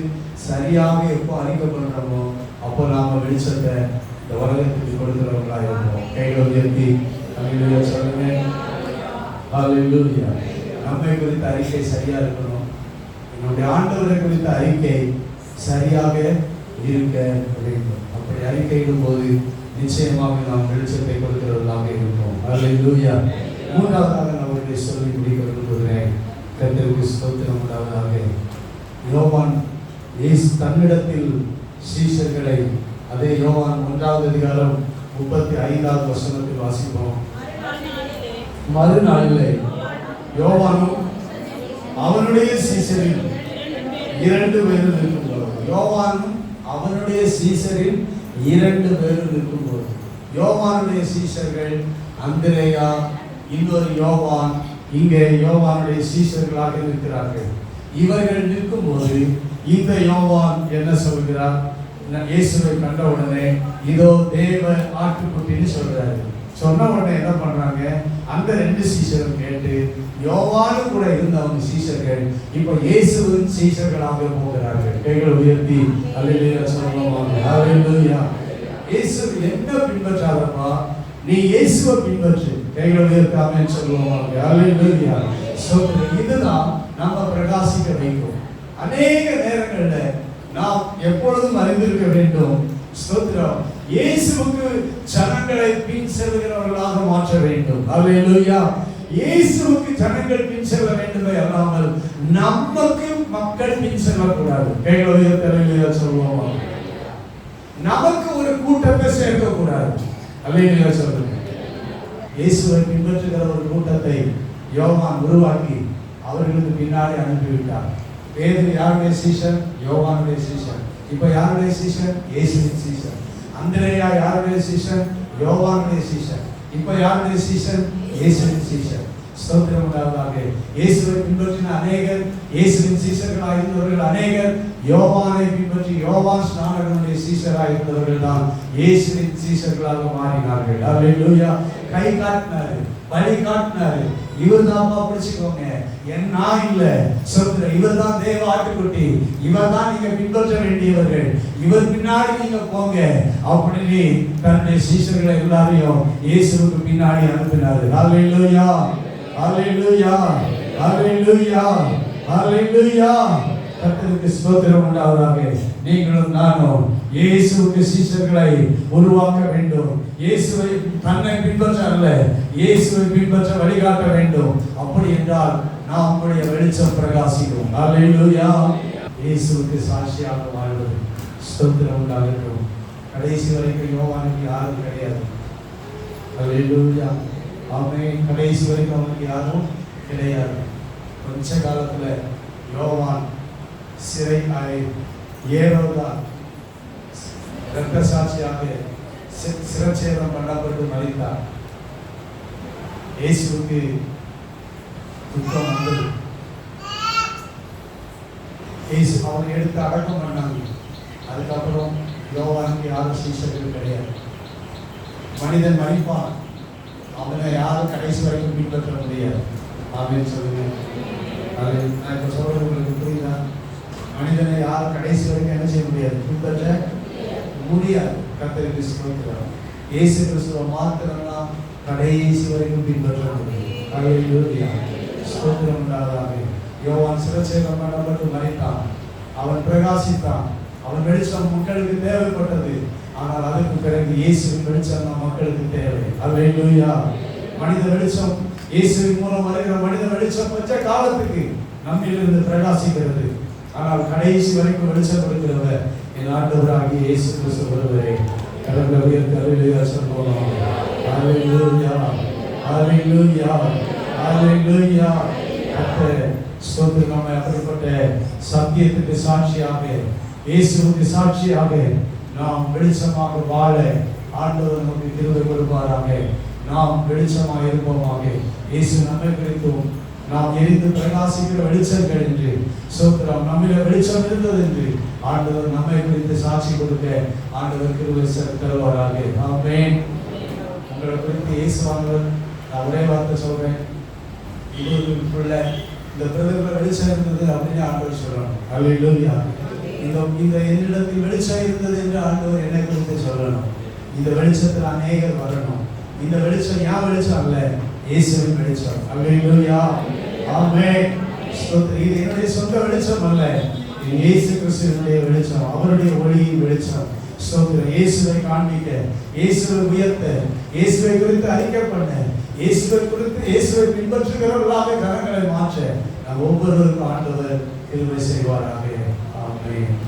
சரியாக எப்போ அறிக்கை பண்றோமோ அப்போ நாம வெளிச்சத்தை இந்த உலகத்துக்கு கொடுக்கிறவங்களா இருப்போம். கைகளை உயர்த்தி ஹல்லேலூயா சொல்லுங்க. ஹல்லேலூயா. நம்மை குறித்த அறிக்கை சரியா இருக்கணும். என்னுடைய ஆண்டவரை குறித்த அறிக்கை சரியாக இருக்க வேண்டும். அப்படி அறிக்கையிடும் போது நிச்சயமாக நாம் வெளிச்சத்தை கொடுக்கிறவர்களாக இருப்போம். ஹல்லேலூயா. மூன்றாவதாக நான் அவருடைய சொல்லி முடிக்க விரும்புகிறேன். கர்த்தருக்கு ஸ்தோத்திரம் உண்டாவதாக. யோவான் இயேசு தன்னிடத்தில் சீஷர்களை, அதே யோவான் 1வது அதிகாரம் 35வது வசனத்தில் வாசிப்போம். மறுநாளிலே யோவானும் அவனுடைய சீஷரில் 2 பேரும் இருக்கும்போது, யோவானும் அவனுடைய சீஷரில் 2 பேரும் இருக்கும்போது, யோவானுடைய சீஷர்கள் அந்திரேயா, இன்னொரு யோவான் இங்கே யோவானுடைய சீஷர்களாக இருக்கிறார்கள். இவர்கள் நிற்கும்போது இந்த யோவான் என்ன சொல்கிறார்? இயேசுவை கண்ட உடனே இதோ தேவ ஆட்டுக்குட்டின்னு சொல்றாரு. சொன்ன உடனே என்ன பண்றாங்க? அந்த 2 சீஷரும் கேட்டு யோவானு கூட இருந்தவங்க சீஷர்கள் இப்ப இயேசுவின் சீஷர்களாக போகிறார்கள். கைகளை உயர்த்தி ஹல்லேலூயா சொல்லுவாங்க. ஹல்லேலூயா. இயேசு என்ன பின்பற்றாதப்பா, நீ இயேசுவை பின்பற்று. கைகளை உயர்த்தி ஆமென் சொல்லுவாங்க. ஹல்லேலூயா. இதுதான் நம்ம பிரகாசிக்க வைக்கும். அநேக நேரங்கள்ல நாம் எப்பொழுதும் அறிந்திருக்க வேண்டும், ஸ்தோத்திரம், இயேசுவுக்கு ஜனங்களை பின் செல்கிறவர்களாக மாற்ற வேண்டும். ஹல்லேலூயா. இயேசுவுக்கு ஜனங்கள் பின் செல்ல வேண்டுமே அல்லாமல் நமக்கு மக்கள் பின் செல்லக்கூடாது. கைகளை உயர்த்தி ஹல்லேலூயா சொல்லுவோமா. நமக்கு ஒரு கூட்டத்தை சேர்க்க கூடாது. ஹல்லேலூயா சொல்லுங்க. இயேசுவை பின்பற்றுகிற ஒரு கூட்டத்தை யோவான் உருவாக்கி அவர்களுக்கு பின்னாடி அனுப்பிவிட்டார். பேதுரு யாருடைய சீஷன்? யோவானுடைய சீஷன். இப்ப யாருடைய சீஷன்? இயேசுவின் சீஷன். அந்திரேயா யாருடைய சீஷன்? யோவானுடைய சீஷன். இப்ப யாருடைய சீஷன்? இயேசுவின் சீஷன். ஸ்தோத்திரம் உண்டாவதாக. இயேசுவை பின்பற்றின அநேகர், இயேசுவின் சீஷர்களாக இருந்தவர்கள் அநேகர் யோவானை பின்பற்றி யோவான் ஸ்நானகனுடைய சீஷராக இருந்தவர்கள் தான் இயேசுவின் சீஷர்களாக மாறினார்கள். ஹல்லேலூயா. கை காட்டினாரு, வழி காட்டினாரு. இவர் தான்ப்பா பிடிச்சுக்கோங்க, நான் இல்ல சொல்ற, இவர் தான் தேவ ஆட்டுக்குட்டி, இவர் தான் நீங்க பின்பற்ற வேண்டியவர்கள், இவர் பின்னாடி நீங்க போங்க அப்படின்னு தன்னுடைய சீஷர்களை எல்லாரையும் இயேசுவுக்கு பின்னாடி அனுப்பினாரு. ஹல்லேலூயா, ஹல்லேலூயா, ஹல்லேலூயா, ஹல்லேலூயா. கர்த்தருக்கு ஸ்தோத்திரம் உண்டாவதாக. நீங்களும் நானும் இயேசுவுக்கு சீஷர்களை உருவாக்க வேண்டும். இயேசுவை தன்னை பின்பற்ற அல்ல, இயேசுவை பின்பற்ற வழிகாட்ட வேண்டும். அப்படி என்றால் நாம் உங்களுடைய வெளிச்சம் பிரகாசிக்கும். ஹல்லேலூயா. இயேசுவுக்கு சாட்சியாக வாழ்வது. ஸ்தோத்திரம் உண்டாகட்டும். கடைசி வரைக்கும் யோவானுக்கு யாரும் கிடையாது. ஹல்லேலூயா, ஆமென். கடைசி வரைக்கும் அவனுக்கு யாரும் கிடையாது. கொஞ்ச காலத்துல யோவான் சிறை ஏரோதா இரத்த சாட்சியாக சிரச்சேதம் பண்ணப்பட்டு மறித்தார். இயேசுவுக்கு துக்கம் வந்தது. இயேசு அவனை எடுத்து அடக்கம் பண்ணாங்க. அதுக்கப்புறம் யோவானுக்கு யாரும் சீஷர்கள் கிடையாது. மனிதன் மறிப்பான், அவனை யாரும் கடைசி வரைக்கும் பின்பற்ற முடியாது. ஆமென் சொல்லுங்க. அது நான் இப்ப சொல்றது உங்களுக்கு புரியுதா? மனிதனை யாரும் கடைசி வரைக்கும் என்ன செய்ய முடியாது, பின்பற்ற முடியாது. கர்த்தருக்கு ஸ்தோத்திரம். இயேசு கிறிஸ்துவை மாத்திரம்தான் கடைசி வரைக்கும் பின்பற்ற முடியும். ஹல்லேலூயா, ஸ்தோத்திரம் உண்டாவதாக. யோவான் சிரச்சேதம் பண்ணப்பட்டு மறித்தான், அவன் பிரகாசித்தான், அவன் வெளிச்சம் மக்களுக்கு தேவைப்பட்டது. ஆனால் அதற்கு பிறகு இயேசுவின் வெளிச்சம் நம் மக்களுக்கு தேவை. ஹல்லேலூயா. மனித வெளிச்சம், இயேசுவின் மூலம் வருகிற மனித வெளிச்சம் கொஞ்ச காலத்துக்கு நம்மிலிருந்து பிரகாசிக்கிறது. ஆனால் கடைசி வரைக்கும் வெளிச்சம் கொடுக்கிறவர் என் ஆண்டவராகிய இயேசு கிறிஸ்து ஒருவரே. கரங்களை உயர்த்தி அல்லேலூயா சொல்லுவோம். அல்லேலூயா, அல்லேலூயா, அல்லேலூயா. கர்த்தர் ஸ்தோத்திரம். நம்மை அப்படிப்பட்ட சத்தியத்துக்கு சாட்சியாக, இயேசுவுக்கு சாட்சியாக நாம் வெளிச்சமாக வாழ ஆண்டவர் நமக்கு கிருபை கொடுப்பாராக. நாம் வெளிச்சமாக இருப்போமாக. இயேசு நம்மை குறித்தும் நாம் எரிந்து பிரகாசிக்கிற வெளிச்சங்கள் என்று ஸ்தோத்திரம், நம்மில வெளிச்சம் இருந்தது என்று ஆண்டவர் நம்மை குறித்து சாட்சி கொடுக்க ஆண்டவர் கிருபை தருவாராக. ஆமென். உங்களை குறித்து இயேசுவானவர், நான் ஒரே வார்த்தை சொல்றேன், இவர்களுக்குள்ள இந்த பிரதமர் வெளிச்சம் இருந்தது அப்படின்னு ஆண்டவர் சொல்லணும். அல்லேலூயா. இந்த என்னிடத்தில் வெளிச்சம் இருந்தது என்று ஆண்டவர் என்னை குறித்து சொல்லணும். இந்த வெளிச்சத்தில் அநேகர் வரணும். இந்த வெளிச்சம் யார் வெளிச்சம் அல்ல, இயேசுவின் வெளிச்சம். அல்லேலூயா, ஆமென். ஸ்தோத்திரம். இது என்னுடைய சொந்த வெளிச்சம் அல்ல, இது இயேசு கிறிஸ்துவினுடைய வெளிச்சம், அவருடைய ஒளியின் வெளிச்சம். ஸ்தோத்திரம். இயேசுவை காண்பிக்க, இயேசுவை உயர்த்த, இயேசுவை குறித்து அறிக்கை பண்ண, இயேசுவை குறித்து இயேசுவை பின்பற்றுகிறவர்களாக கரங்களை மாற்ற நம் ஒவ்வொருவருக்கும் ஆண்டவர் கிருபை செய்வாராக. ஆமென்.